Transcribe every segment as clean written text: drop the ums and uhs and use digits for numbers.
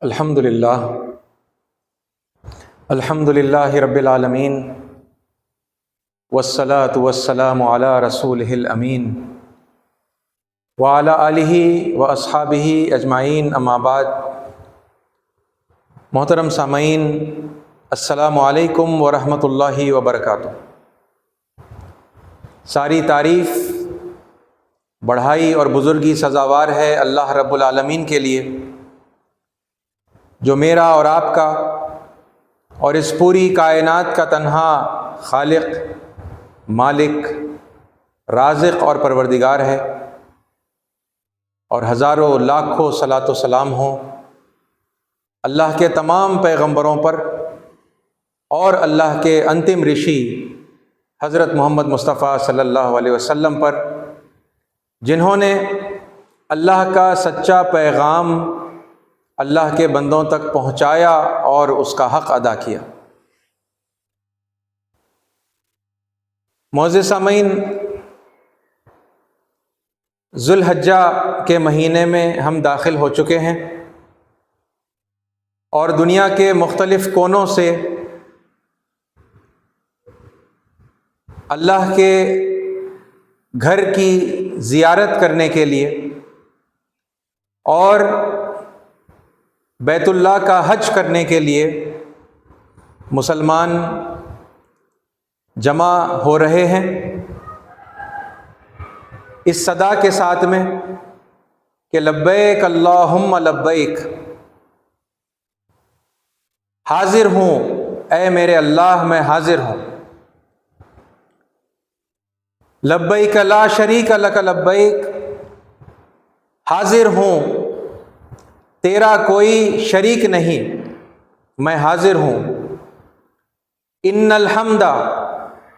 الحمدللہ رب العالمین والصلاة والسلام علی رسولہ الامین وعلی آلہ واصحابہ اجمعین، اما بعد۔ محترم سامعین، السلام علیکم ورحمۃ اللہ وبرکاتہ۔ ساری تعریف، بڑھائی اور بزرگی سزاوار ہے اللہ رب العالمین کے لیے، جو میرا اور آپ کا اور اس پوری کائنات کا تنہا خالق، مالک، رازق اور پروردگار ہے، اور ہزاروں لاکھوں صلاۃ و سلام ہوں اللہ کے تمام پیغمبروں پر اور اللہ کے انتم رشی حضرت محمد مصطفیٰ صلی اللہ علیہ وسلم پر، جنہوں نے اللہ کا سچا پیغام اللہ کے بندوں تک پہنچایا اور اس کا حق ادا کیا۔ معزز سامعین، ذو الحجہ کے مہینے میں ہم داخل ہو چکے ہیں، اور دنیا کے مختلف کونوں سے اللہ کے گھر کی زیارت کرنے کے لیے اور بیت اللہ کا حج کرنے کے لیے مسلمان جمع ہو رہے ہیں، اس صدا کے ساتھ میں کہ لبیک اللہم لبیک، حاضر ہوں اے میرے اللہ، میں حاضر ہوں۔ لبیک لا شریک لک لبیک، حاضر ہوں تیرا کوئی شریک نہیں، میں حاضر ہوں۔ ان الحمد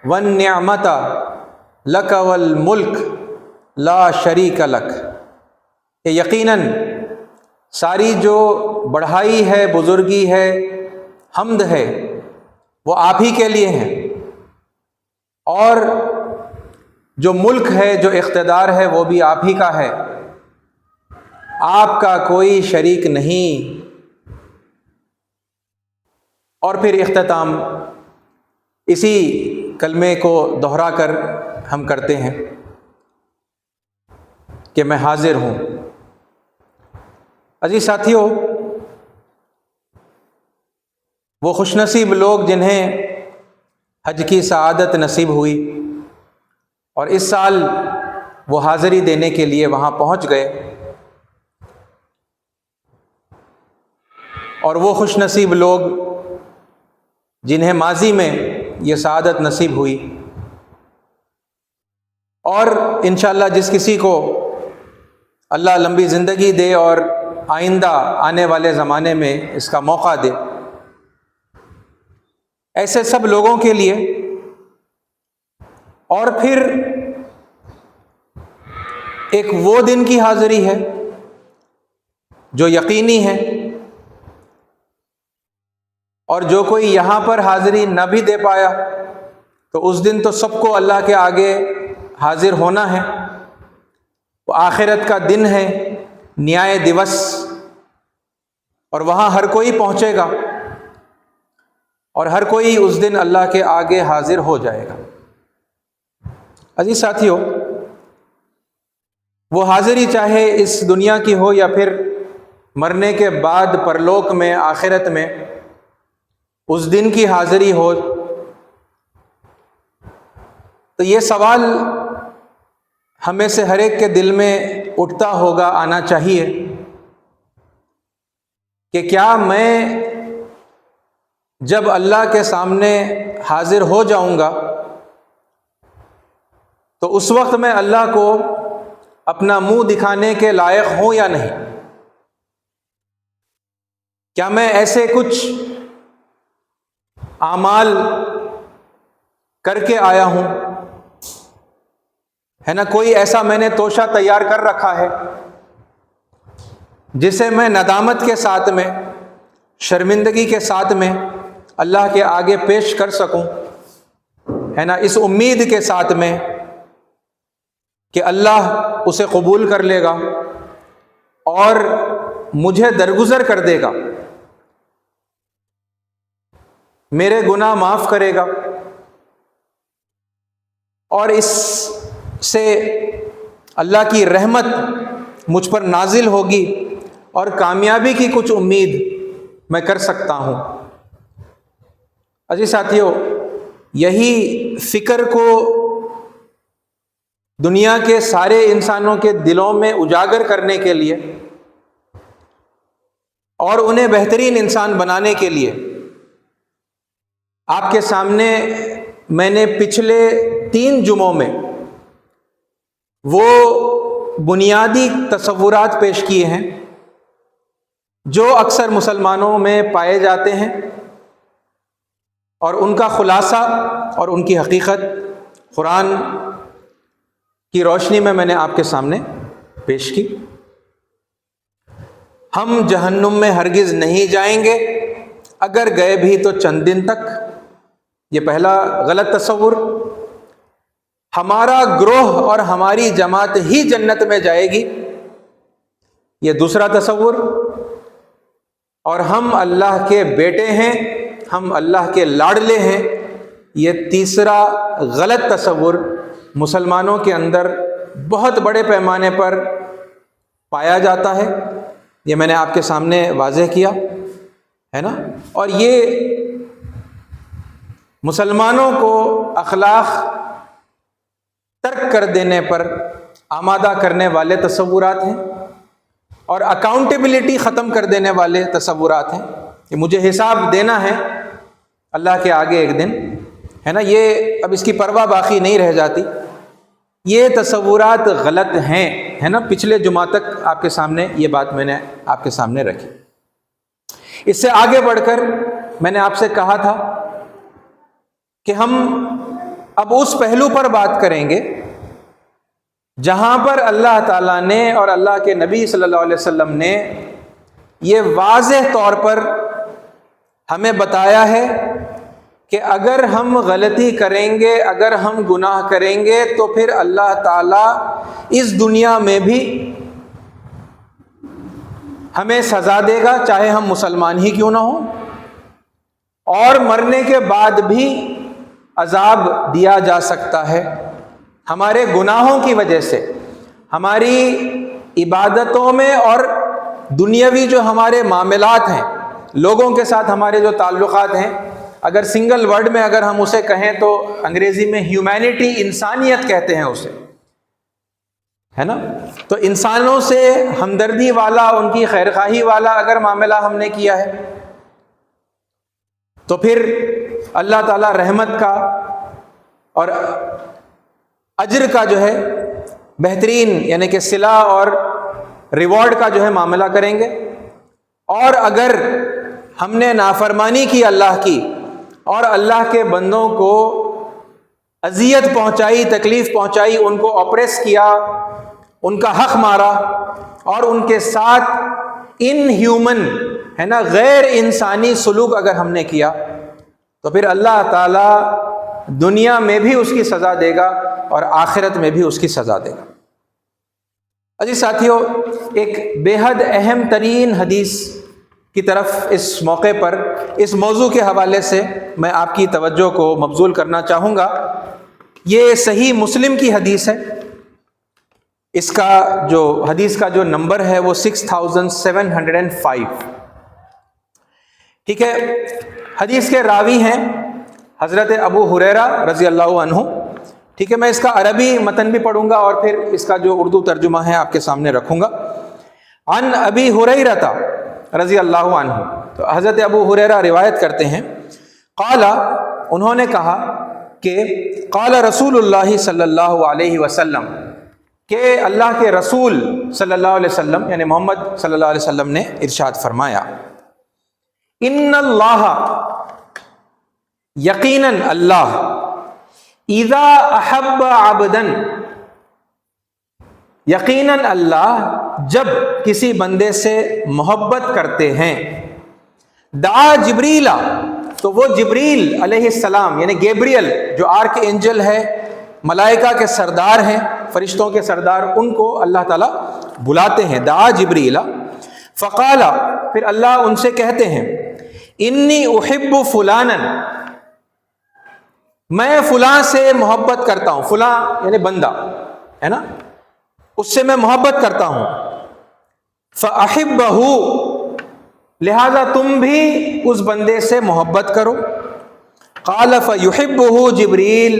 والنعمت لک والملک لا شریک لک، کہ یقیناً ساری جو بڑھائی ہے، بزرگی ہے، حمد ہے، وہ آپ ہی کے لیے ہیں، اور جو ملک ہے، جو اقتدار ہے، وہ بھی آپ ہی کا ہے، آپ کا کوئی شریک نہیں۔ اور پھر اختتام اسی کلمے کو دہرا کر ہم کرتے ہیں کہ میں حاضر ہوں۔ عزیز ساتھیو، وہ خوش نصیب لوگ جنہیں حج کی سعادت نصیب ہوئی اور اس سال وہ حاضری دینے کے لیے وہاں پہنچ گئے، اور وہ خوش نصیب لوگ جنہیں ماضی میں یہ سعادت نصیب ہوئی، اور انشاءاللہ جس کسی کو اللہ لمبی زندگی دے اور آئندہ آنے والے زمانے میں اس کا موقع دے، ایسے سب لوگوں کے لیے اور پھر ایک وہ دن کی حاضری ہے جو یقینی ہے، اور جو کوئی یہاں پر حاضری نہ بھی دے پایا تو اس دن تو سب کو اللہ کے آگے حاضر ہونا ہے۔ وہ آخرت کا دن ہے، نیائے دیوس، اور وہاں ہر کوئی پہنچے گا اور ہر کوئی اس دن اللہ کے آگے حاضر ہو جائے گا۔ عزیز ساتھیو، وہ حاضری چاہے اس دنیا کی ہو یا پھر مرنے کے بعد پرلوک میں، آخرت میں اس دن کی حاضری ہو، تو یہ سوال ہمیں سے ہر ایک کے دل میں اٹھتا ہوگا، آنا چاہیے کہ کیا میں جب اللہ کے سامنے حاضر ہو جاؤں گا تو اس وقت میں اللہ کو اپنا منہ دکھانے کے لائق ہوں یا نہیں؟ کیا میں ایسے کچھ اعمال کر کے آیا ہوں، ہے نا؟ کوئی ایسا میں نے توشہ تیار کر رکھا ہے جسے میں ندامت کے ساتھ میں، شرمندگی کے ساتھ میں اللہ کے آگے پیش کر سکوں، ہے نا؟ اس امید کے ساتھ میں کہ اللہ اسے قبول کر لے گا اور مجھے درگزر کر دے گا۔ میرے گناہ معاف کرے گا، اور اس سے اللہ کی رحمت مجھ پر نازل ہوگی اور کامیابی کی کچھ امید میں کر سکتا ہوں۔ عزیز ساتھیو، یہی فکر کو دنیا کے سارے انسانوں کے دلوں میں اجاگر کرنے کے لیے اور انہیں بہترین انسان بنانے کے لیے آپ کے سامنے میں نے پچھلے 3 جمعوں میں وہ بنیادی تصورات پیش کیے ہیں جو اکثر مسلمانوں میں پائے جاتے ہیں، اور ان کا خلاصہ اور ان کی حقیقت قرآن کی روشنی میں نے آپ کے سامنے پیش کی۔ ہم جہنم میں ہرگز نہیں جائیں گے، اگر گئے بھی تو چند دن تک، یہ پہلا غلط تصور۔ ہمارا گروہ اور ہماری جماعت ہی جنت میں جائے گی، یہ دوسرا تصور۔ اور ہم اللہ کے بیٹے ہیں، ہم اللہ کے لاڈلے ہیں، یہ تیسرا غلط تصور مسلمانوں کے اندر بہت بڑے پیمانے پر پایا جاتا ہے۔ یہ میں نے آپ کے سامنے واضح کیا ہے نا، اور یہ مسلمانوں کو اخلاق ترک کر دینے پر آمادہ کرنے والے تصورات ہیں، اور اکاؤنٹیبلٹی ختم کر دینے والے تصورات ہیں کہ مجھے حساب دینا ہے اللہ کے آگے ایک دن، ہے نا۔ یہ اب اس کی پرواہ باقی نہیں رہ جاتی۔ یہ تصورات غلط ہیں، ہے نا۔ پچھلے جمعہ تک آپ کے سامنے یہ بات میں نے آپ کے سامنے رکھی۔ اس سے آگے بڑھ کر میں نے آپ سے کہا تھا کہ ہم اب اس پہلو پر بات کریں گے جہاں پر اللہ تعالیٰ نے اور اللہ کے نبی صلی اللہ علیہ وسلم نے یہ واضح طور پر ہمیں بتایا ہے کہ اگر ہم غلطی کریں گے، اگر ہم گناہ کریں گے تو پھر اللہ تعالیٰ اس دنیا میں بھی ہمیں سزا دے گا، چاہے ہم مسلمان ہی کیوں نہ ہوں، اور مرنے کے بعد بھی عذاب دیا جا سکتا ہے ہمارے گناہوں کی وجہ سے، ہماری عبادتوں میں اور دنیاوی جو ہمارے معاملات ہیں، لوگوں کے ساتھ ہمارے جو تعلقات ہیں۔ اگر سنگل ورڈ میں اگر ہم اسے کہیں تو انگریزی میں ہیومینٹی، انسانیت کہتے ہیں اسے، ہے نا۔ تو انسانوں سے ہمدردی والا، ان کی خیرخواہی والا اگر معاملہ ہم نے کیا ہے تو پھر اللہ تعالیٰ رحمت کا اور اجر کا جو ہے بہترین، یعنی کہ صلہ اور ریوارڈ کا جو ہے معاملہ کریں گے۔ اور اگر ہم نے نافرمانی کی اللہ کی اور اللہ کے بندوں کو اذیت پہنچائی، تکلیف پہنچائی، ان کو آپریس کیا، ان کا حق مارا، اور ان کے ساتھ ان ہیومن، ہے نا، غیر انسانی سلوک اگر ہم نے کیا تو پھر اللہ تعالیٰ دنیا میں بھی اس کی سزا دے گا اور آخرت میں بھی اس کی سزا دے گا۔ عزیز ساتھیو، ایک بے حد اہم ترین حدیث کی طرف اس موقع پر، اس موضوع کے حوالے سے میں آپ کی توجہ کو مبذول کرنا چاہوں گا۔ یہ صحیح مسلم کی حدیث ہے۔ اس کا جو حدیث کا جو نمبر ہے وہ 6705، ٹھیک ہے۔ حدیث کے راوی ہیں حضرت ابو ہریرہ رضی اللہ عنہ، ٹھیک ہے۔ میں اس کا عربی متن بھی پڑھوں گا اور پھر اس کا جو اردو ترجمہ ہے آپ کے سامنے رکھوں گا۔ عن ابی ہریرہ رضی اللہ عنہ، تو حضرت ابو ہریرہ روایت کرتے ہیں، قال، انہوں نے کہا کہ قال رسول اللہ صلی اللہ علیہ وسلم، کہ اللہ کے رسول صلی اللہ علیہ وسلم یعنی محمد صلی اللہ علیہ وسلم نے ارشاد فرمایا، ان اللہ، یقیناً اللہ، اذا احب عبدا، یقیناً اللہ جب کسی بندے سے محبت کرتے ہیں، دعا جبریل، تو وہ جبریل علیہ السلام یعنی گیبریل جو آرک اینجل ہے، ملائکہ کے سردار ہیں، فرشتوں کے سردار، ان کو اللہ تعالیٰ بلاتے ہیں، دعا جبریل، فقال، پھر اللہ ان سے کہتے ہیں، انی احب فلانا، میں فلاں سے محبت کرتا ہوں، فلاں یعنی بندہ ہے نا، اس سے میں محبت کرتا ہوں، فاحبہ، لہذا تم بھی اس بندے سے محبت کرو۔ قال فیحبہ جبریل،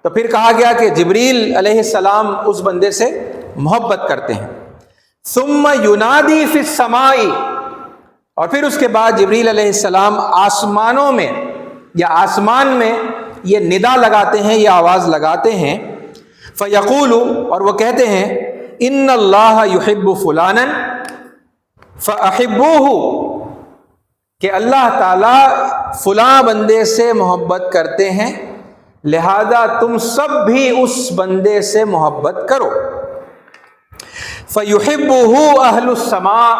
تو پھر کہا گیا کہ جبریل علیہ السلام اس بندے سے محبت کرتے ہیں۔ ثم ینادی فی السماء، اور پھر اس کے بعد جبریل علیہ السلام آسمانوں میں یا آسمان میں یہ ندا لگاتے ہیں، یہ آواز لگاتے ہیں، فیقول، اور وہ کہتے ہیں، ان اللہ یحب فلانا فاحبوہ، کہ اللہ تعالی فلاں بندے سے محبت کرتے ہیں، لہذا تم سب بھی اس بندے سے محبت کرو۔ فیحبہ اہل السماء،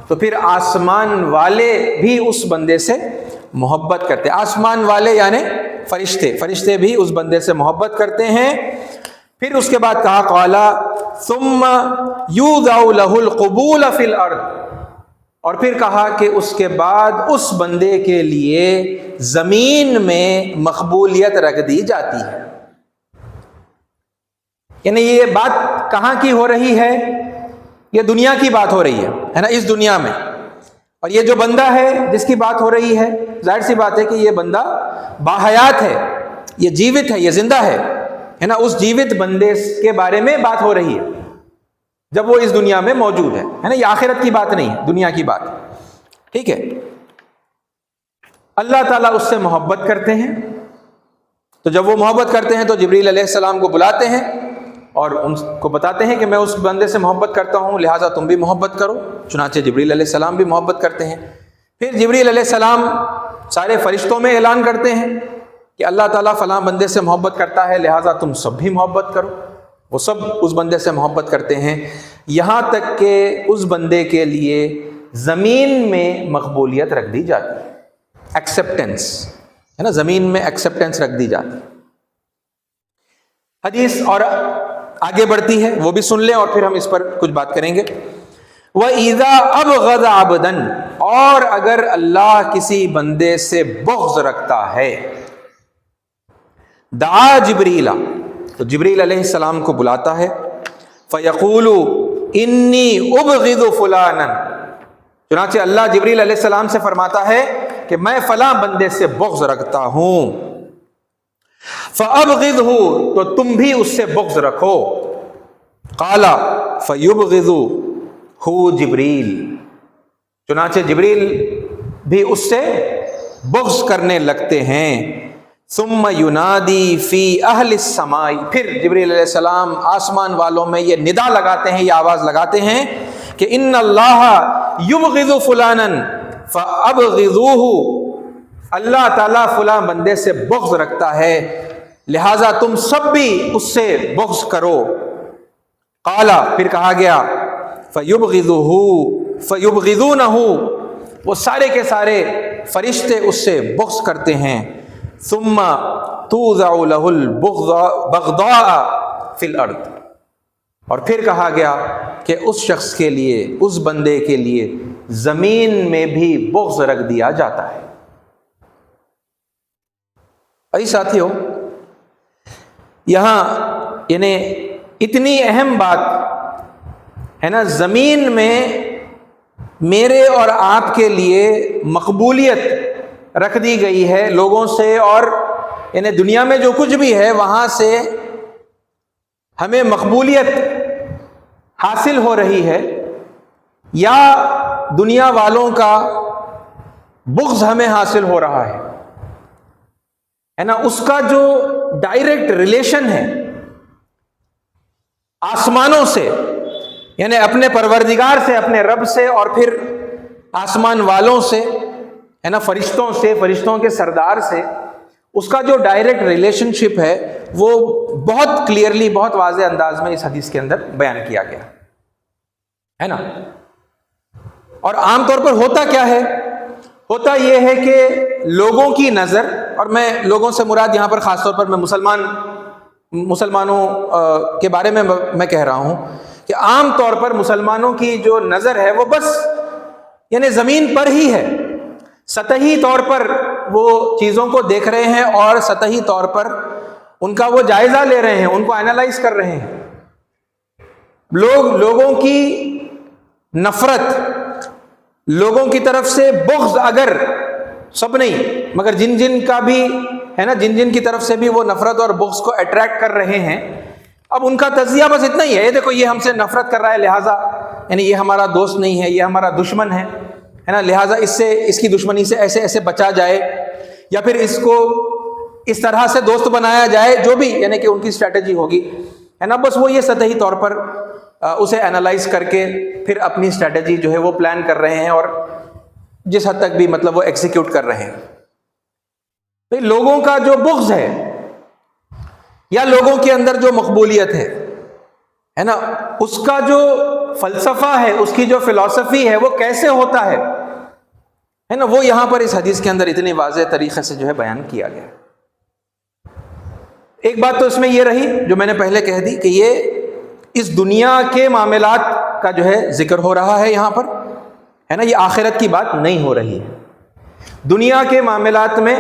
تو پھر آسمان والے بھی اس بندے سے محبت کرتے ہیں۔ آسمان والے یعنی فرشتے، فرشتے بھی اس بندے سے محبت کرتے ہیں۔ پھر اس کے بعد کہا قال ثم یوضع له القبول فی الارض، اور پھر کہا کہ اس کے بعد اس بندے کے لیے زمین میں مقبولیت رکھ دی جاتی ہے۔ یعنی یہ بات کہاں کی ہو رہی ہے؟ یہ دنیا کی بات ہو رہی ہے نا، اس دنیا میں۔ اور یہ جو بندہ ہے جس کی بات ہو رہی ہے، ظاہر سی بات ہے کہ یہ بندہ باحیات ہے، یہ جیوت ہے، یہ زندہ ہے نا، اس جیوت بندے کے بارے میں بات ہو رہی ہے جب وہ اس دنیا میں موجود ہے نا، یہ آخرت کی بات نہیں ہے، دنیا کی بات، ٹھیک ہے۔ اللہ تعالیٰ اس سے محبت کرتے ہیں، تو جب وہ محبت کرتے ہیں تو جبریل علیہ السلام کو بلاتے ہیں اور ان کو بتاتے ہیں کہ میں اس بندے سے محبت کرتا ہوں، لہٰذا تم بھی محبت کرو۔ چنانچہ جبریل علیہ السلام بھی محبت کرتے ہیں۔ پھر جبریل علیہ السلام سارے فرشتوں میں اعلان کرتے ہیں کہ اللہ تعالیٰ فلاں بندے سے محبت کرتا ہے، لہٰذا تم سب بھی محبت کرو۔ وہ سب اس بندے سے محبت کرتے ہیں، یہاں تک کہ اس بندے کے لیے زمین میں مقبولیت رکھ دی جاتی ہے، ایکسیپٹنس ہے نا، زمین میں ایکسیپٹنس رکھ دی جاتی ہے۔ حدیث اور آگے بڑھتی ہے، وہ بھی سن لیں اور پھر ہم اس پر کچھ بات کریں گے۔ وَإِذَا أَبْغَضَ عَبْدًا، اور اگر اللہ کسی بندے سے بغض رکھتا ہے، دعا جبریل، تو جبریل علیہ السلام کو بلاتا ہے، فَيَقُولُ إِنِّي أُبْغِضُ فُلَانًا، چنانچہ اللہ جبریل علیہ السلام سے فرماتا ہے کہ میں فلاں بندے سے بغض رکھتا ہوں، فَأَبْغِضْهُ، تو تم بھی اس سے بغض رکھو۔ قَالَ فَيُبْغِضُهُ جبریل، چنانچہ جبریل بھی اس سے بغض کرنے لگتے ہیں۔ ثم ینادی فی اہل السماء، پھر جبریل علیہ السلام آسمان والوں میں یہ ندا لگاتے ہیں، یہ آواز لگاتے ہیں کہ ان اللہ یبغض فلانا فابغضوہ، اللہ تعالیٰ فلاں بندے سے بغض رکھتا ہے، لہٰذا تم سب بھی اس سے بغض کرو۔ قال، پھر کہا گیا فیبغضوہ فیبغضونہ، وہ سارے کے سارے فرشتے اس سے بغض کرتے ہیں۔ ثم توضع له البغضاء فی الارض، اور پھر کہا گیا کہ اس شخص کے لیے، اس بندے کے لیے زمین میں بھی بغض رکھ دیا جاتا ہے۔ اے ساتھیو، یہاں یعنی اتنی اہم بات ہے نا، زمین میں میرے اور آپ کے لیے مقبولیت رکھ دی گئی ہے لوگوں سے، اور یعنی دنیا میں جو کچھ بھی ہے وہاں سے ہمیں مقبولیت حاصل ہو رہی ہے، یا دنیا والوں کا بغض ہمیں حاصل ہو رہا ہے نا، اس کا جو ڈائریکٹ ریلیشن ہے آسمانوں سے، یعنی اپنے پروردگار سے، اپنے رب سے، اور پھر آسمان والوں سے ہے نا، فرشتوں سے، فرشتوں کے سردار سے، اس کا جو ڈائریکٹ ریلیشن شپ ہے وہ بہت کلیئرلی، بہت واضح انداز میں اس حدیث کے اندر بیان کیا گیا ہے نا۔ اور عام طور پر ہوتا کیا ہے؟ ہوتا یہ ہے کہ لوگوں کی نظر، اور میں لوگوں سے مراد یہاں پر خاص طور پر میں مسلمانوں کے بارے میں کہہ رہا ہوں کہ عام طور پر مسلمانوں کی جو نظر ہے وہ بس یعنی زمین پر ہی ہے، سطحی طور پر وہ چیزوں کو دیکھ رہے ہیں اور سطحی طور پر ان کا وہ جائزہ لے رہے ہیں، ان کو اینالائز کر رہے ہیں۔ لوگوں کی نفرت، لوگوں کی طرف سے بغض، اگر سب نہیں مگر جن کا بھی ہے نا، جن کی طرف سے بھی وہ نفرت اور بغض کو اٹریکٹ کر رہے ہیں، اب ان کا تجزیہ بس اتنا ہی ہے، یہ دیکھو یہ ہم سے نفرت کر رہا ہے، لہٰذا یعنی یہ ہمارا دوست نہیں ہے، یہ ہمارا دشمن ہے نا، لہٰذا اس کی دشمنی سے ایسے بچا جائے، یا پھر اس کو اس طرح سے دوست بنایا جائے، جو بھی یعنی کہ ان کی اسٹریٹجی ہوگی ہے نا، بس وہ یہ سطحی طور پر اسے اینالائز کر کے پھر اپنی اسٹریٹجی جو ہے وہ پلان کر رہے ہیں، اور جس حد تک بھی مطلب وہ ایگزیکیوٹ کر رہے ہیں۔ تو لوگوں کا جو بغض ہے یا لوگوں کے اندر جو مقبولیت ہے نا، اس کا جو فلسفہ ہے، اس کی جو فلسفی ہے، وہ کیسے ہوتا ہے نا، وہ یہاں پر اس حدیث کے اندر اتنی واضح طریقے سے جو ہے بیان کیا گیا۔ ایک بات تو اس میں یہ رہی جو میں نے پہلے کہہ دی کہ یہ اس دنیا کے معاملات کا جو ہے ذکر ہو رہا ہے یہاں پر ہے نا، یہ آخرت کی بات نہیں ہو رہی ہے۔ دنیا کے معاملات میں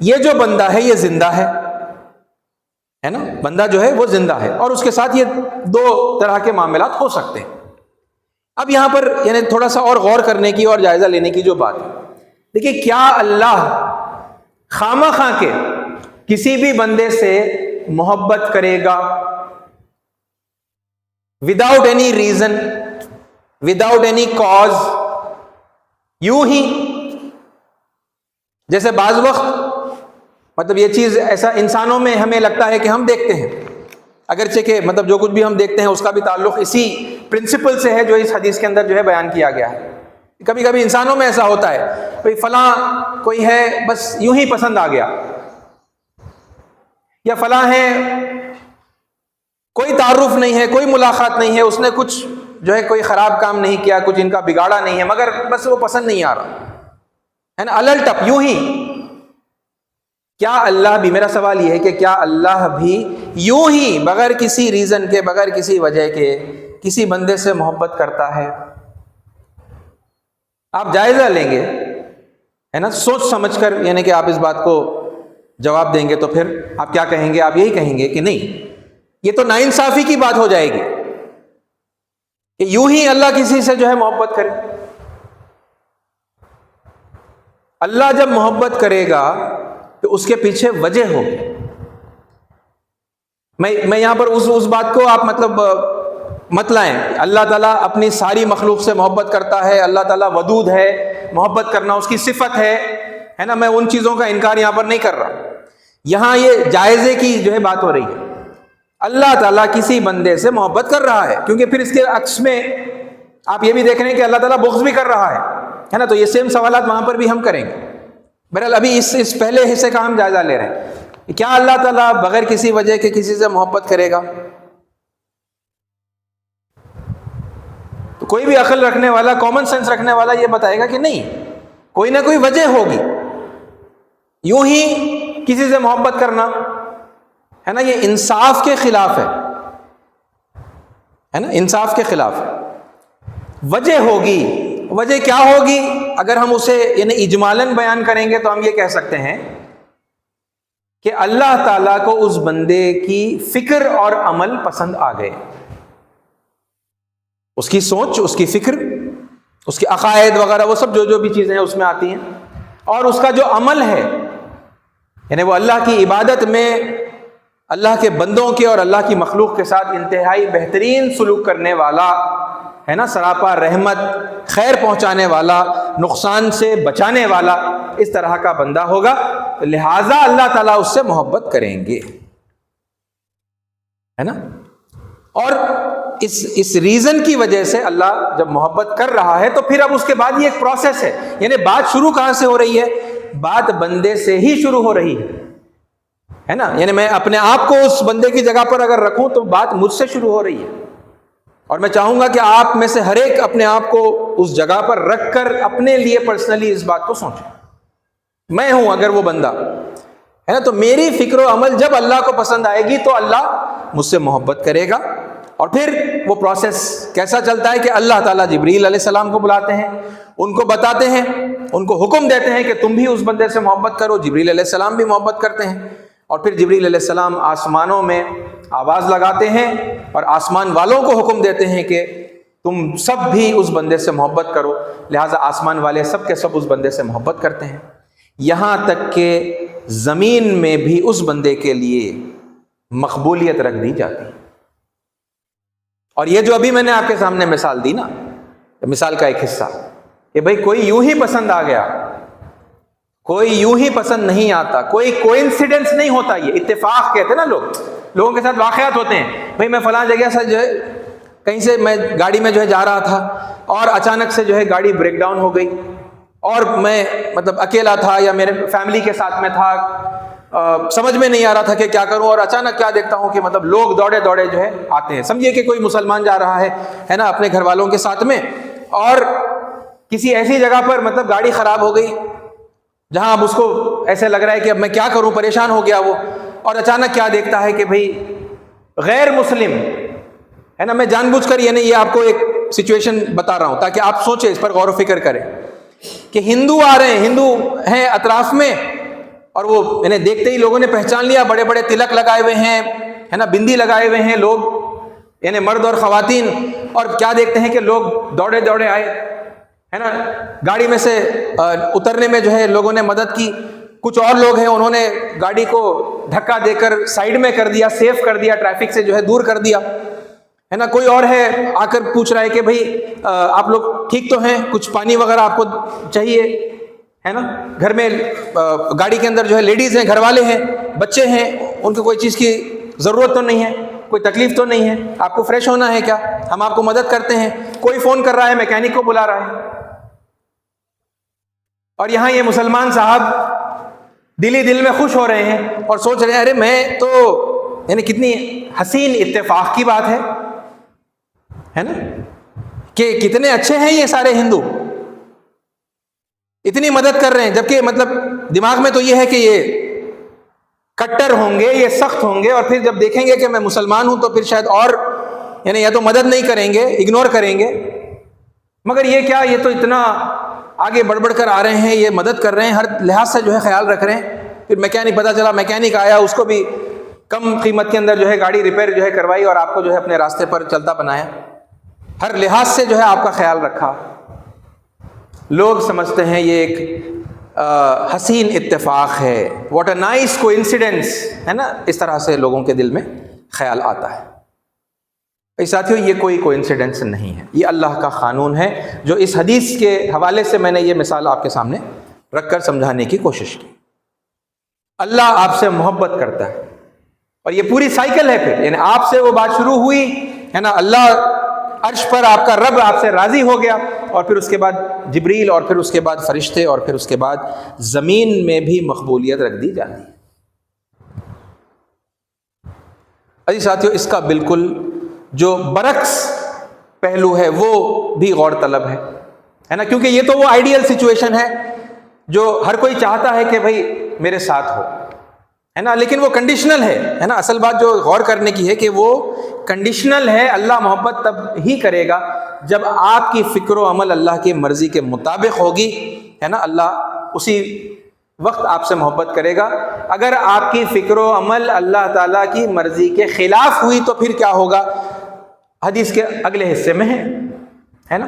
یہ جو بندہ ہے یہ زندہ ہے نا، بندہ جو ہے وہ زندہ ہے، اور اس کے ساتھ یہ دو طرح کے معاملات ہو سکتے ہیں۔ اب یہاں پر یعنی تھوڑا سا اور غور کرنے کی اور جائزہ لینے کی جو بات ہے، دیکھیے کیا اللہ خواہ کے کسی بھی بندے سے محبت کرے گا without any reason, without any cause, یوں ہی؟ جیسے بعض وقت مطلب یہ چیز ایسا انسانوں میں ہمیں لگتا ہے کہ ہم دیکھتے ہیں، اگرچہ کہ مطلب جو کچھ بھی ہم دیکھتے ہیں اس کا بھی تعلق اسی پرنسپل سے ہے جو اس حدیث کے اندر جو ہے بیان کیا گیا ہے۔ کبھی کبھی انسانوں میں ایسا ہوتا ہے، کوئی فلاں کوئی ہے بس یوں ہی پسند آ گیا، یا فلاں ہے کوئی تعارف نہیں ہے، کوئی ملاقات نہیں ہے، اس نے کچھ جو ہے کوئی خراب کام نہیں کیا، کچھ ان کا بگاڑا نہیں ہے، مگر بس وہ پسند نہیں آ رہا ہے نا، الل ٹپ یوں ہی۔ کیا اللہ بھی، میرا سوال یہ ہے کہ کیا اللہ بھی یوں ہی بغیر کسی ریزن کے، بغیر کسی وجہ کے کسی بندے سے محبت کرتا ہے؟ آپ جائزہ لیں گے ہے نا، سوچ سمجھ کر، یعنی کہ آپ اس بات کو جواب دیں گے تو پھر آپ کیا کہیں گے؟ آپ یہی کہیں گے کہ نہیں، یہ تو ناانصافی کی بات ہو جائے گی کہ یوں ہی اللہ کسی سے جو ہے محبت کرے۔ اللہ جب محبت کرے گا تو اس کے پیچھے وجہ ہوگی۔ میں یہاں پر اس بات کو آپ مطلب مت لائیں، اللہ تعالیٰ اپنی ساری مخلوق سے محبت کرتا ہے، اللہ تعالیٰ ودود ہے، محبت کرنا اس کی صفت ہے نا، میں ان چیزوں کا انکار یہاں پر نہیں کر رہا، یہاں یہ جائزے کی جو ہے بات ہو رہی ہے۔ اللہ تعالیٰ کسی بندے سے محبت کر رہا ہے، کیونکہ پھر اس کے عکس میں آپ یہ بھی دیکھ رہے ہیں کہ اللہ تعالیٰ بغض بھی کر رہا ہے نا، تو یہ سیم سوالات وہاں پر بھی ہم کریں گے۔ بہرحال ابھی اس پہلے حصے کا ہم جائزہ لے رہے ہیں، کیا اللہ تعالیٰ بغیر کسی وجہ کے کسی سے محبت کرے گا؟ تو کوئی بھی عقل رکھنے والا، کامن سینس رکھنے والا یہ بتائے گا کہ نہیں، کوئی نہ کوئی وجہ ہوگی۔ یوں ہی کسی سے محبت کرنا ہے نا، یہ انصاف کے خلاف ہے نا، انصاف کے خلاف ہے۔ وجہ ہوگی، وجہ کیا ہوگی؟ اگر ہم اسے یعنی اجمالاً بیان کریں گے تو ہم یہ کہہ سکتے ہیں کہ اللہ تعالیٰ کو اس بندے کی فکر اور عمل پسند آ گئے، اس کی سوچ، اس کی فکر، اس کے عقائد وغیرہ، وہ سب جو بھی چیزیں ہیں اس میں آتی ہیں، اور اس کا جو عمل ہے یعنی وہ اللہ کی عبادت میں اللہ کے بندوں کے اور اللہ کی مخلوق کے ساتھ انتہائی بہترین سلوک کرنے والا ہے نا، سراپا رحمت، خیر پہنچانے والا، نقصان سے بچانے والا، اس طرح کا بندہ ہوگا، لہٰذا اللہ تعالیٰ اس سے محبت کریں گے ہے نا۔ اور اس ریزن کی وجہ سے اللہ جب محبت کر رہا ہے تو پھر اب اس کے بعد یہ ایک پروسیس ہے، یعنی بات شروع کہاں سے ہو رہی ہے؟ بات بندے سے ہی شروع ہو رہی ہے نا، یعنی میں اپنے آپ کو اس بندے کی جگہ پر اگر رکھوں تو بات مجھ سے شروع ہو رہی ہے، اور میں چاہوں گا کہ آپ میں سے ہر ایک اپنے آپ کو اس جگہ پر رکھ کر اپنے لیے پرسنلی اس بات کو سوچیں، میں ہوں اگر وہ بندہ ہے نا، تو میری فکر و عمل جب اللہ کو پسند آئے گی تو اللہ مجھ سے محبت کرے گا۔ اور پھر وہ پروسیس کیسا چلتا ہے کہ اللہ تعالیٰ جبریل علیہ السلام کو بلاتے ہیں، ان کو بتاتے ہیں، ان کو حکم دیتے ہیں کہ تم بھی اس بندے سے محبت کرو۔ جبریل علیہ السلام بھی محبت کرتے ہیں، اور پھر جبریل علیہ السلام آسمانوں میں آواز لگاتے ہیں اور آسمان والوں کو حکم دیتے ہیں کہ تم سب بھی اس بندے سے محبت کرو۔ لہٰذا آسمان والے سب کے سب اس بندے سے محبت کرتے ہیں، یہاں تک کہ زمین میں بھی اس بندے کے لیے مقبولیت رکھ دی جاتی ہے۔ اور یہ جو ابھی میں نے آپ کے سامنے مثال دی نا، مثال کا ایک حصہ کہ بھئی کوئی یوں ہی پسند آ گیا، کوئی یوں ہی پسند نہیں آتا، کوئی کوئنسیڈنس نہیں ہوتا، یہ اتفاق کہتے ہیں نا لوگوں کے ساتھ واقعات ہوتے ہیں۔ بھئی میں فلاں جگہ سے جو ہے کہیں سے میں گاڑی میں جو ہے جا رہا تھا اور اچانک سے جو ہے گاڑی بریک ڈاؤن ہو گئی، اور میں مطلب اکیلا تھا یا میرے فیملی کے ساتھ میں تھا، سمجھ میں نہیں آ رہا تھا کہ کیا کروں، اور اچانک کیا دیکھتا ہوں کہ مطلب لوگ دوڑے دوڑے جو ہے آتے ہیں۔ سمجھیے کہ کوئی مسلمان جا رہا ہے نا اپنے گھر والوں کے ساتھ میں، اور کسی ایسی جگہ پر مطلب گاڑی خراب ہو گئی جہاں اب اس کو ایسے لگ رہا ہے کہ اب میں کیا کروں، پریشان ہو گیا وہ، اور اچانک کیا دیکھتا ہے کہ بھئی غیر مسلم ہے نا، میں جان بوجھ کر یہ آپ کو ایک سچویشن بتا رہا ہوں تاکہ آپ سوچیں، اس پر غور و فکر کریں کہ ہندو آ رہے ہیں، ہندو ہیں اطراف میں، اور وہ انہیں دیکھتے ہی لوگوں نے پہچان لیا، بڑے بڑے تلک لگائے ہوئے ہیں ہے نا، بندی لگائے ہوئے ہیں لوگ، یعنی مرد اور خواتین، اور کیا دیکھتے ہیں کہ لوگ دوڑے دوڑے آئے ہے نا، گاڑی میں سے اترنے میں جو ہے لوگوں نے مدد کی، کچھ اور لوگ ہیں انہوں نے گاڑی کو دھکا دے کر سائیڈ میں کر دیا، سیف کر دیا، ٹریفک سے جو ہے دور کر دیا ہے نا، کوئی اور ہے آ کر پوچھ رہا ہے کہ بھئی آپ لوگ ٹھیک تو ہیں، کچھ پانی وغیرہ آپ کو چاہیے ہے نا، گھر میں گاڑی کے اندر جو ہے لیڈیز ہیں، گھر والے ہیں، بچے ہیں، ان کو کوئی چیز کی ضرورت تو نہیں ہے، کوئی تکلیف تو نہیں ہے، آپ کو فریش ہونا ہے کیا، ہم آپ کو مدد کرتے ہیں، کوئی فون کر رہا ہے، میکینک کو بلا رہا ہے، اور یہاں یہ مسلمان صاحب دل میں خوش ہو رہے ہیں اور سوچ رہے ہیں ارے میں تو، یعنی کتنی حسین اتفاق کی بات ہے نا، کہ کتنے اچھے ہیں یہ سارے ہندو، اتنی مدد کر رہے ہیں، جبکہ مطلب دماغ میں تو یہ ہے کہ یہ کٹر ہوں گے، یہ سخت ہوں گے، اور پھر جب دیکھیں گے کہ میں مسلمان ہوں تو پھر شاید اور یعنی یا تو مدد نہیں کریں گے، اگنور کریں گے، مگر یہ کیا، یہ تو اتنا آگے بڑھ بڑھ کر آ رہے ہیں، یہ مدد کر رہے ہیں، ہر لحاظ سے جو ہے خیال رکھ رہے ہیں۔ پھر میکینک، پتہ چلا میکینک آیا، اس کو بھی کم قیمت کے اندر جو ہے گاڑی ریپیئر جو ہے کروائی اور آپ کو جو ہے اپنے راستے پر چلتا بنایا، ہر لحاظ سے جو ہے آپ کا خیال رکھا۔ لوگ سمجھتے ہیں یہ ایک حسین اتفاق ہے، واٹ اے نائس کوئنسیڈنس ہے نا، اس طرح سے لوگوں کے دل میں خیال آتا ہے۔ ساتھیوں یہ کوئی کوئنسیڈنس نہیں ہے، یہ اللہ کا قانون ہے، جو اس حدیث کے حوالے سے میں نے یہ مثال آپ کے سامنے رکھ کر سمجھانے کی کوشش کی۔ اللہ آپ سے محبت کرتا ہے، اور یہ پوری سائیکل ہے، پھر یعنی آپ سے وہ بات شروع ہوئی ہے نا، اللہ عرش پر آپ کا رب آپ سے راضی ہو گیا، اور پھر اس کے بعد جبریل، اور پھر اس کے بعد فرشتے، اور پھر اس کے بعد زمین میں بھی مقبولیت رکھ دی جاتی ہے۔ عزیز ساتھیوں، اس کا بالکل جو برعکس پہلو ہے وہ بھی غور طلب ہے نا، کیونکہ یہ تو وہ آئیڈیل سچویشن ہے جو ہر کوئی چاہتا ہے کہ بھئی میرے ساتھ ہو ہے نا، لیکن وہ کنڈیشنل ہے نا، اصل بات جو غور کرنے کی ہے کہ وہ کنڈیشنل ہے۔ اللہ محبت تب ہی کرے گا جب آپ کی فکر و عمل اللہ کی مرضی کے مطابق ہوگی ہے نا، اللہ اسی وقت آپ سے محبت کرے گا۔ اگر آپ کی فکر و عمل اللہ تعالیٰ کی مرضی کے خلاف ہوئی تو پھر کیا ہوگا، حدیث کے اگلے حصے میں ہے نا۔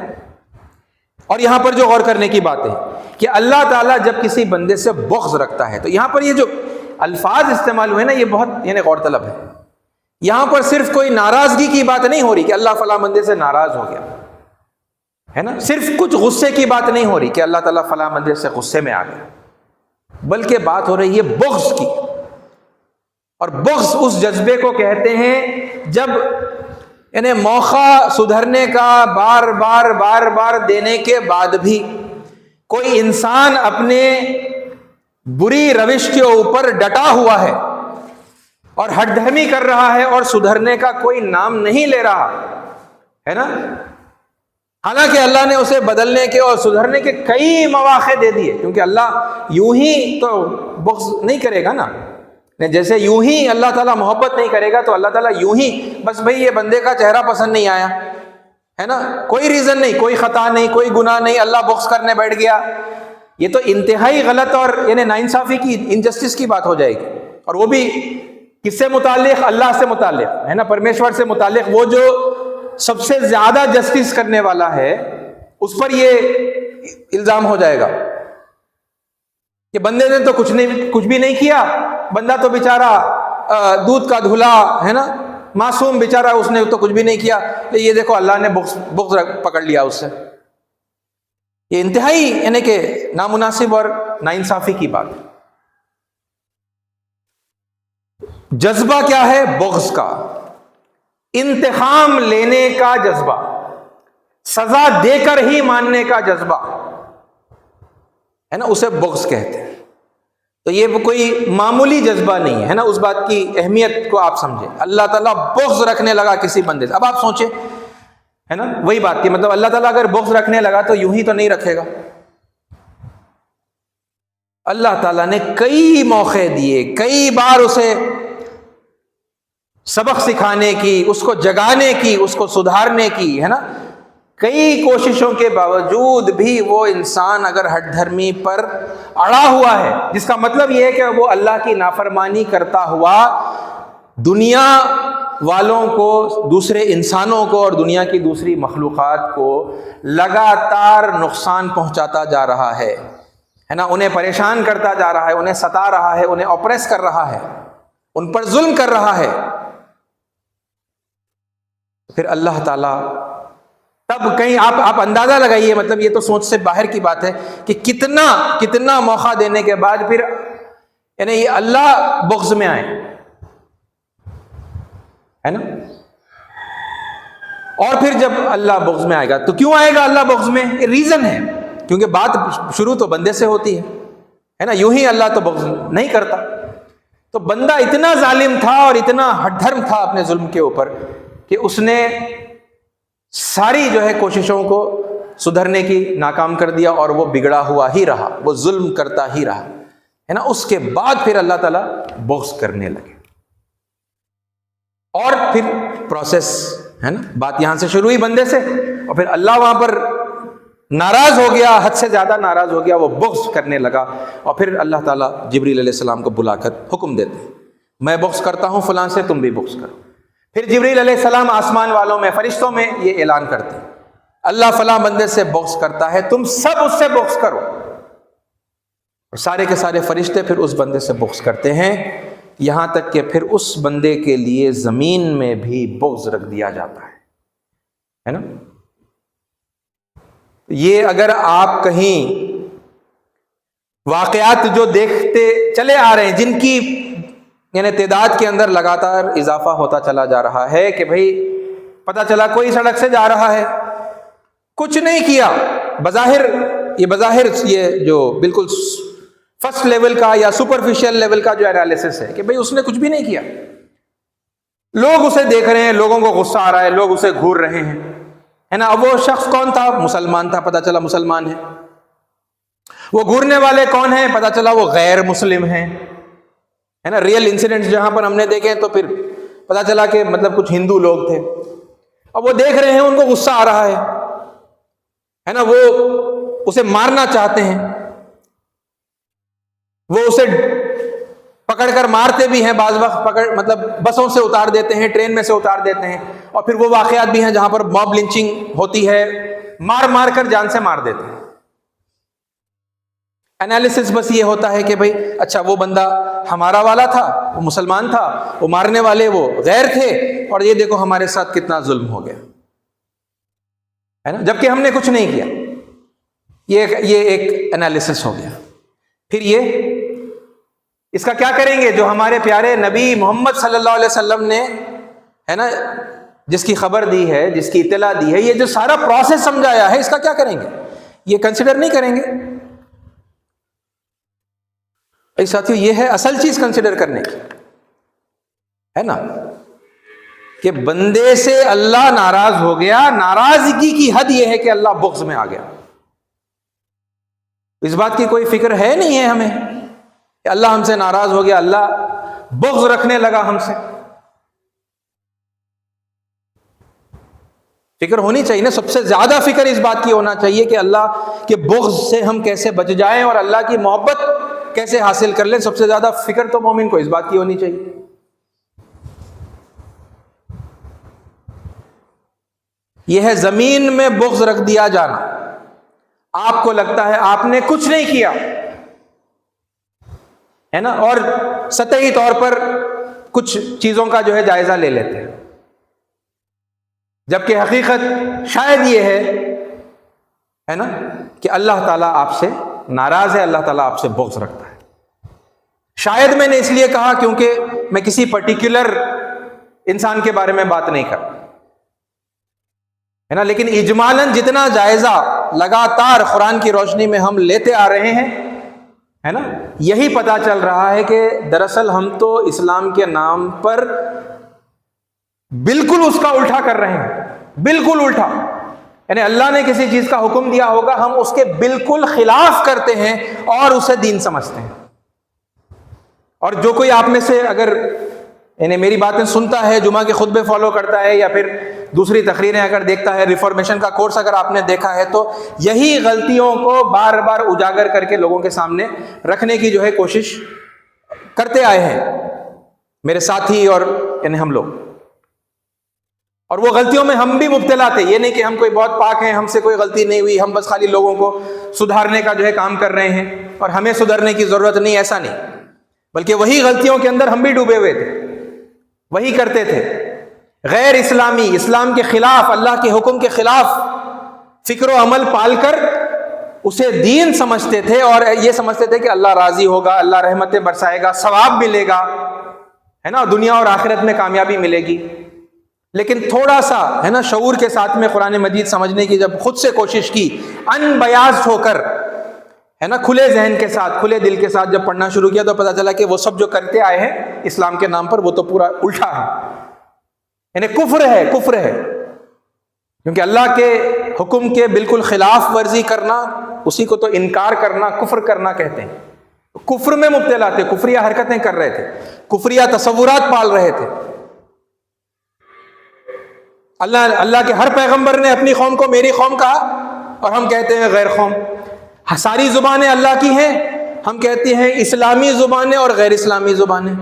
اور یہاں پر جو غور کرنے کی بات ہے کہ اللہ تعالیٰ جب کسی بندے سے بغض رکھتا ہے، تو یہاں پر یہ جو الفاظ استعمال ہوئے نا، یہ بہت یعنی غور طلب ہے۔ یہاں پر صرف کوئی ناراضگی کی بات نہیں ہو رہی کہ اللہ فلاں بندے سے ناراض ہو گیا ہے نا، صرف کچھ غصے کی بات نہیں ہو رہی کہ اللہ تعالیٰ فلاں بندے سے غصے میں آ گیا، بلکہ بات ہو رہی ہے بغض کی۔ اور بغض اس جذبے کو کہتے ہیں جب یعنی موقع سدھرنے کا بار بار دینے کے بعد بھی کوئی انسان اپنے بری روش کے اوپر ڈٹا ہوا ہے اور ہٹ دھرمی کر رہا ہے اور سدھرنے کا کوئی نام نہیں لے رہا ہے نا، حالانکہ اللہ نے اسے بدلنے کے اور سدھرنے کے کئی مواقع دے دیے، کیونکہ اللہ یوں ہی تو بغض نہیں کرے گا نا، جیسے یوں ہی اللہ تعالیٰ محبت نہیں کرے گا تو اللہ تعالیٰ یوں ہی بس بھئی یہ بندے کا چہرہ پسند نہیں آیا ہے نا, کوئی ریزن نہیں, کوئی خطا نہیں, کوئی گناہ نہیں, اللہ بغض کرنے بیٹھ گیا. یہ تو انتہائی غلط اور یعنی ناانصافی کی, انجسٹس کی بات ہو جائے گی. اور وہ بھی کس سے متعلق؟ اللہ سے متعلق, ہے نا, پرمیشور سے متعلق. وہ جو سب سے زیادہ جسٹس کرنے والا ہے اس پر یہ الزام ہو جائے گا کہ بندے نے تو کچھ بھی نہیں کیا, بندہ تو بیچارہ دودھ کا دھلا, ہے نا, معصوم بیچارہ, اس نے تو کچھ بھی نہیں کیا, یہ دیکھو اللہ نے بغض پکڑ لیا اس سے. یہ انتہائی یعنی کہ نامناسب اور ناانصافی کی بات. جذبہ کیا ہے؟ بغض کا, انتقام لینے کا جذبہ, سزا دے کر ہی ماننے کا جذبہ, ہے نا, اسے بغض کہتے ہیں. تو یہ کوئی معمولی جذبہ نہیں ہے نا, اس بات کی اہمیت کو آپ سمجھیں. اللہ تعالیٰ بغض رکھنے لگا کسی بندے سے. اب آپ سوچیں, ہے نا, وہی بات کی مطلب اللہ تعالیٰ اگر بغض رکھنے لگا تو یوں ہی تو نہیں رکھے گا. اللہ تعالیٰ نے کئی موقع دیے, کئی بار اسے سبق سکھانے کی, اس کو جگانے کی, اس کو سدھارنے کی, ہے نا, کئی کوششوں کے باوجود بھی وہ انسان اگر ہٹ دھرمی پر اڑا ہوا ہے, جس کا مطلب یہ ہے کہ وہ اللہ کی نافرمانی کرتا ہوا دنیا والوں کو, دوسرے انسانوں کو اور دنیا کی دوسری مخلوقات کو لگاتار نقصان پہنچاتا جا رہا ہے نا, انہیں پریشان کرتا جا رہا ہے, انہیں ستا رہا ہے, انہیں اوپریس کر رہا ہے, ان پر ظلم کر رہا ہے. پھر اللہ تعالیٰ تب کہیں آپ اندازہ لگائیے, مطلب یہ تو سوچ سے باہر کی بات ہے کہ کتنا موقع دینے کے بعد پھر یعنی یہ اللہ بغض میں آئے, ہے نا. اور پھر جب اللہ بغض میں آئے گا تو کیوں آئے گا اللہ بغض میں؟ ریزن ہے, کیونکہ بات شروع تو بندے سے ہوتی ہے نا, یوں ہی اللہ تو بغض نہیں کرتا. تو بندہ اتنا ظالم تھا اور اتنا ہٹ دھرم تھا اپنے ظلم کے اوپر کہ اس نے ساری جو ہے کوششوں کو سدھرنے کی ناکام کر دیا, اور وہ بگڑا ہوا ہی رہا, وہ ظلم کرتا ہی رہا, ہے نا. اس کے بعد پھر اللہ تعالیٰ بغض کرنے لگے, اور پھر پروسیس, ہے نا, بات یہاں سے شروع ہوئی بندے سے, اور پھر اللہ وہاں پر ناراض ہو گیا, حد سے زیادہ ناراض ہو گیا, وہ بغض کرنے لگا. اور پھر اللہ تعالیٰ جبریل علیہ السلام کو بلا کر حکم دیتے ہیں, میں بغض کرتا ہوں فلاں سے, تم بھی بغض کرو. پھر جبریل علیہ السلام آسمان والوں میں, فرشتوں میں یہ اعلان کرتے ہیں, اللہ فلاں بندے سے بغض کرتا ہے, تم سب اس سے بغض کرو. اور سارے کے سارے فرشتے پھر اس بندے سے بغض کرتے ہیں, یہاں تک کہ پھر اس بندے کے لیے زمین میں بھی بغض رکھ دیا جاتا ہے نا. یہ اگر آپ کہیں واقعات جو دیکھتے چلے آ رہے ہیں, جن کی یعنی تعداد کے اندر لگاتار اضافہ ہوتا چلا جا رہا ہے, کہ بھئی پتہ چلا کوئی سڑک سے جا رہا ہے, کچھ نہیں کیا, بظاہر یہ جو بالکل فرسٹ لیول کا یا سپرفیشل لیول کا جو انالیسس ہے کہ بھئی اس نے کچھ بھی نہیں کیا, لوگ اسے دیکھ رہے ہیں, لوگوں کو غصہ آ رہا ہے, لوگ اسے گھور رہے ہیں, ہے نا. اب وہ شخص کون تھا؟ مسلمان تھا, پتہ چلا مسلمان ہے. وہ گھورنے والے کون ہیں؟ پتہ چلا وہ غیر مسلم ہیں, ہے نا. ریئل انسیڈنٹس جہاں پر ہم نے دیکھے تو پھر پتہ چلا کہ مطلب کچھ ہندو لوگ تھے. اب وہ دیکھ رہے ہیں, ان کو غصہ آ رہا ہے نا, وہ اسے مارنا چاہتے ہیں, وہ اسے پکڑ کر مارتے بھی ہیں, بعض وقت مطلب بسوں سے اتار دیتے ہیں, ٹرین میں سے اتار دیتے ہیں. اور پھر وہ واقعات بھی ہیں جہاں پر موب لنچنگ ہوتی ہے, مار کر جان سے مار دیتے ہیں. انالیسس بس یہ ہوتا ہے کہ بھئی اچھا وہ بندہ ہمارا والا تھا, وہ مسلمان تھا, وہ مارنے والے وہ غیر تھے, اور یہ دیکھو ہمارے ساتھ کتنا ظلم ہو گیا, ہے نا, جبکہ ہم نے کچھ نہیں کیا. یہ ایک انالیسس ہو گیا. پھر اس کا کیا کریں گے؟ جو ہمارے پیارے نبی محمد صلی اللہ علیہ وسلم نے, ہے نا, جس کی خبر دی ہے, جس کی اطلاع دی ہے, یہ جو سارا پروسیس سمجھایا ہے, اس کا کیا کریں گے؟ یہ کنسیڈر نہیں کریں گے. ساتھیو, یہ ہے اصل چیز کنسیڈر کرنے کی, ہے نا, کہ بندے سے اللہ ناراض ہو گیا. ناراضگی کی حد یہ ہے کہ اللہ بغض میں آ گیا. اس بات کی کوئی فکر ہے نہیں ہے ہمیں کہ اللہ ہم سے ناراض ہو گیا, اللہ بغض رکھنے لگا ہم سے. فکر ہونی چاہیے نا، سب سے زیادہ فکر اس بات کی ہونا چاہیے کہ اللہ کے بغض سے ہم کیسے بچ جائیں اور اللہ کی محبت کیسے حاصل کر لیں. سب سے زیادہ فکر تو مومن کو اس بات کی ہونی چاہیے. یہ ہے زمین میں بغض رکھ دیا جانا. آپ کو لگتا ہے آپ نے کچھ نہیں کیا ہے نا، اور سطحی طور پر کچھ چیزوں کا جو ہے جائزہ لے لیتے ہیں، جبکہ حقیقت شاید یہ ہے نا کہ اللہ تعالیٰ آپ سے ناراض ہے، اللہ تعالیٰ آپ سے بغض رکھتا ہے. شاید میں نے اس لیے کہا کیونکہ میں کسی پرٹیکولر انسان کے بارے میں بات نہیں کر ہے نا، لیکن اجمالاً جتنا جائزہ لگاتار قرآن کی روشنی میں ہم لیتے آ رہے ہیں ہے نا، یہی پتا چل رہا ہے کہ دراصل ہم تو اسلام کے نام پر بالکل اس کا الٹا کر رہے ہیں، بالکل الٹا. یعنی اللہ نے کسی چیز کا حکم دیا ہوگا، ہم اس کے بالکل خلاف کرتے ہیں اور اسے دین سمجھتے ہیں. اور جو کوئی آپ میں سے اگر یعنی میری باتیں سنتا ہے، جمعہ کے خطبے فالو کرتا ہے، یا پھر دوسری تقریریں اگر دیکھتا ہے، ریفارمیشن کا کورس اگر آپ نے دیکھا ہے، تو یہی غلطیوں کو بار بار اجاگر کر کے لوگوں کے سامنے رکھنے کی جو ہے کوشش کرتے آئے ہیں میرے ساتھی اور یعنی ہم لوگ. اور وہ غلطیوں میں ہم بھی مبتلا تھے. یہ نہیں کہ ہم کوئی بہت پاک ہیں، ہم سے کوئی غلطی نہیں ہوئی، ہم بس خالی لوگوں کو سدھارنے کا جو ہے کام کر رہے ہیں اور ہمیں سدھرنے کی ضرورت نہیں، ایسا نہیں. بلکہ وہی غلطیوں کے اندر ہم بھی ڈوبے ہوئے تھے، وہی کرتے تھے. غیر اسلامی، اسلام کے خلاف، اللہ کے حکم کے خلاف فکر و عمل پال کر اسے دین سمجھتے تھے اور یہ سمجھتے تھے کہ اللہ راضی ہوگا، اللہ رحمتیں برسائے گا، ثواب ملے گا ہے نا، دنیا اور آخرت میں کامیابی ملے گی. لیکن تھوڑا سا ہے نا شعور کے ساتھ میں قرآن مجید سمجھنے کی جب خود سے کوشش کی، ان بیاض ہو کر ہے نا، کھلے ذہن کے ساتھ، کھلے دل کے ساتھ جب پڑھنا شروع کیا، تو پتہ چلا کہ وہ سب جو کرتے آئے ہیں اسلام کے نام پر وہ تو پورا الٹا ہے، یعنی کفر ہے، کفر ہے. کیونکہ اللہ کے حکم کے بالکل خلاف ورزی کرنا، اسی کو تو انکار کرنا، کفر کرنا کہتے ہیں. کفر میں مبتلا تھے، کفریہ حرکتیں کر رہے تھے، کفریہ تصورات پال رہے تھے. اللہ کے ہر پیغمبر نے اپنی قوم کو میری قوم کہا، اور ہم کہتے ہیں غیر قوم. ساری زبانیں اللہ کی ہیں، ہم کہتے ہیں اسلامی زبانیں اور غیر اسلامی زبانیں.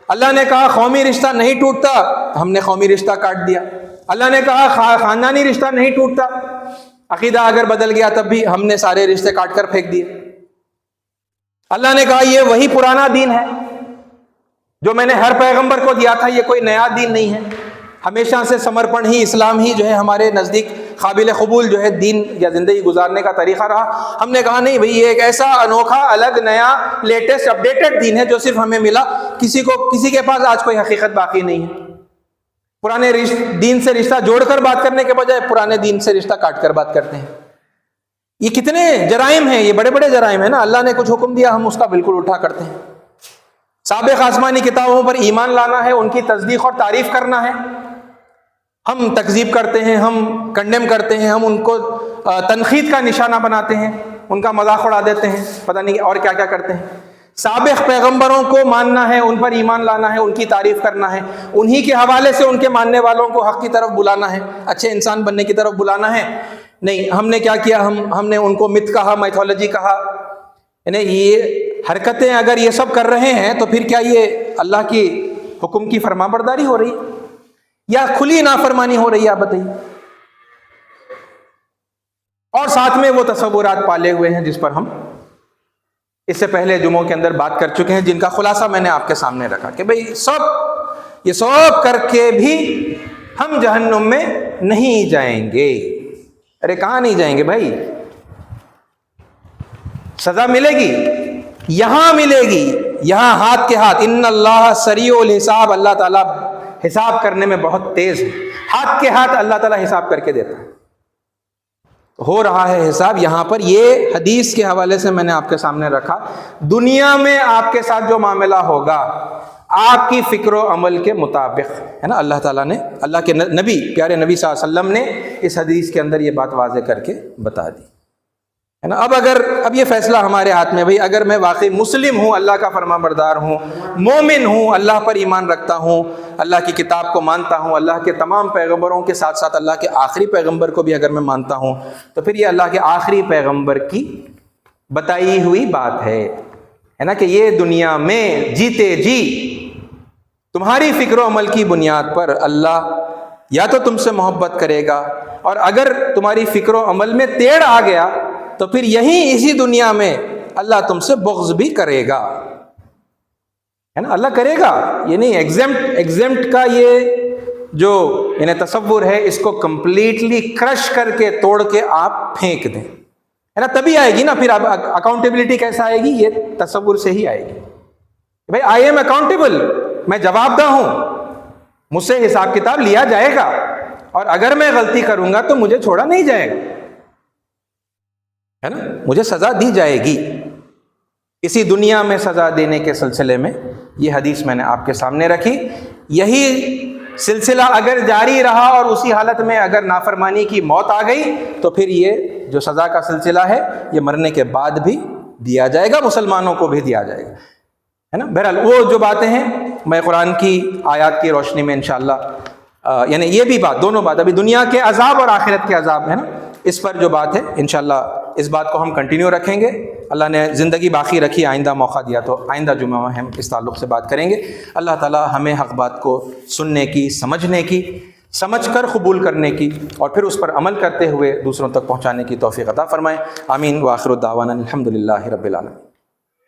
اللہ نے کہا قومی رشتہ نہیں ٹوٹتا، ہم نے قومی رشتہ کاٹ دیا. اللہ نے کہا خاندانی رشتہ نہیں ٹوٹتا، عقیدہ اگر بدل گیا تب بھی ہم نے سارے رشتے کاٹ کر پھینک دیے. اللہ نے کہا یہ وہی پرانا دین ہے جو میں نے ہر پیغمبر کو دیا تھا، یہ کوئی نیا دین نہیں ہے. ہمیشہ سے سمرپن ہی، اسلام ہی جو ہے ہمارے نزدیک قابل قبول جو ہے دین یا زندگی گزارنے کا طریقہ رہا. ہم نے کہا نہیں بھئی، یہ ایک ایسا انوکھا، الگ، نیا، لیٹسٹ، اپڈیٹڈ دین ہے جو صرف ہمیں ملا، کسی کے پاس آج کوئی حقیقت باقی نہیں ہے. پرانے دین سے رشتہ جوڑ کر بات کرنے کے بجائے پرانے دین سے رشتہ کاٹ کر بات کرتے ہیں. یہ کتنے جرائم ہیں، یہ بڑے بڑے جرائم ہیں نا. اللہ نے کچھ حکم دیا، ہم اس کا بالکل الٹا کرتے ہیں. سابق آسمانی کتابوں پر ایمان لانا ہے، ان کی تصدیق اور تعریف کرنا ہے. ہم تکذیب کرتے ہیں، ہم کنڈیم کرتے ہیں، ہم ان کو تنقید کا نشانہ بناتے ہیں، ان کا مذاق اڑا دیتے ہیں، پتہ نہیں اور کیا کیا کرتے ہیں. سابق پیغمبروں کو ماننا ہے، ان پر ایمان لانا ہے، ان کی تعریف کرنا ہے، انہی کے حوالے سے ان کے ماننے والوں کو حق کی طرف بلانا ہے، اچھے انسان بننے کی طرف بلانا ہے. نہیں، ہم نے کیا کیا، ہم نے ان کو مت کہا، میتھولوجی کہا. یعنی یہ حرکتیں اگر یہ سب کر رہے ہیں تو پھر کیا یہ اللہ کی حکم کی فرما برداری ہو رہی ہے یا کھلی نافرمانی ہو رہی ہے؟ آپ بتائیے. اور ساتھ میں وہ تصورات پالے ہوئے ہیں جس پر ہم اس سے پہلے جمعوں کے اندر بات کر چکے ہیں، جن کا خلاصہ میں نے آپ کے سامنے رکھا کہ بھئی یہ سب کر کے بھی ہم جہنم میں نہیں جائیں گے. ارے کہاں نہیں جائیں گے بھائی؟ سزا ملے گی، یہاں ملے گی، یہاں ہاتھ کے ہاتھ. ان اللہ سریع الحساب، اللہ تعالیٰ حساب کرنے میں بہت تیز ہے. ہاتھ کے ہاتھ اللہ تعالیٰ حساب کر کے دیتا ہے. ہو رہا ہے حساب یہاں پر. یہ حدیث کے حوالے سے میں نے آپ کے سامنے رکھا. دنیا میں آپ کے ساتھ جو معاملہ ہوگا آپ کی فکر و عمل کے مطابق ہے نا. اللہ تعالیٰ نے، اللہ کے نبی، پیارے نبی صلی اللہ علیہ وسلم نے اس حدیث کے اندر یہ بات واضح کر کے بتا دی. ہے نا. اب یہ فیصلہ ہمارے ہاتھ میں. بھئی اگر میں واقعی مسلم ہوں، اللہ کا فرمان بردار ہوں، مومن ہوں، اللہ پر ایمان رکھتا ہوں، اللہ کی کتاب کو مانتا ہوں، اللہ کے تمام پیغمبروں کے ساتھ ساتھ اللہ کے آخری پیغمبر کو بھی اگر میں مانتا ہوں، تو پھر یہ اللہ کے آخری پیغمبر کی بتائی ہوئی بات ہے نا، کہ یہ دنیا میں جیتے جی تمہاری فکر و عمل کی بنیاد پر اللہ یا تو تم سے محبت کرے گا، اور اگر تمہاری فکر و عمل میں ٹیڑھ آ گیا تو پھر اسی دنیا میں اللہ تم سے بغض بھی کرے گا، ہے نا. اللہ کرے گا، یہ نہیں ایگزمپٹ کا یہ جو تصور ہے، اس کو کمپلیٹلی کرش کر کے توڑ کے آپ پھینک دیں، ہے نا. تبھی آئے گی نا پھر اب اکاؤنٹیبلٹی کیسا آئے گی؟ یہ تصور سے ہی آئے گی. بھائی آئی ایم اکاؤنٹیبل، میں جواب دہ ہوں، مجھ سے حساب کتاب لیا جائے گا، اور اگر میں غلطی کروں گا تو مجھے چھوڑا نہیں جائے گا، ہے نا. مجھے سزا دی جائے گی. اسی دنیا میں سزا دینے کے سلسلے میں یہ حدیث میں نے آپ کے سامنے رکھی. یہی سلسلہ اگر جاری رہا اور اسی حالت میں اگر نافرمانی کی موت آ گئی تو پھر یہ جو سزا کا سلسلہ ہے یہ مرنے کے بعد بھی دیا جائے گا، مسلمانوں کو بھی دیا جائے گا، ہے نا. بہرحال وہ جو باتیں ہیں میں قرآن کی آیات کی روشنی میں انشاءاللہ یعنی یہ بھی بات، دونوں بات، ابھی دنیا کے عذاب اور آخرت کے عذاب، ہے نا، اس پر جو بات ہے انشاءاللہ اس بات کو ہم کنٹینیو رکھیں گے. اللہ نے زندگی باقی رکھی، آئندہ موقع دیا تو آئندہ جمعہ میں ہم اس تعلق سے بات کریں گے. اللہ تعالی ہمیں حق بات کو سننے کی، سمجھنے کی، سمجھ کر قبول کرنے کی، اور پھر اس پر عمل کرتے ہوئے دوسروں تک پہنچانے کی توفیق عطا فرمائے. آمین. وآخر الدعوانا الحمدللہ رب العالمین.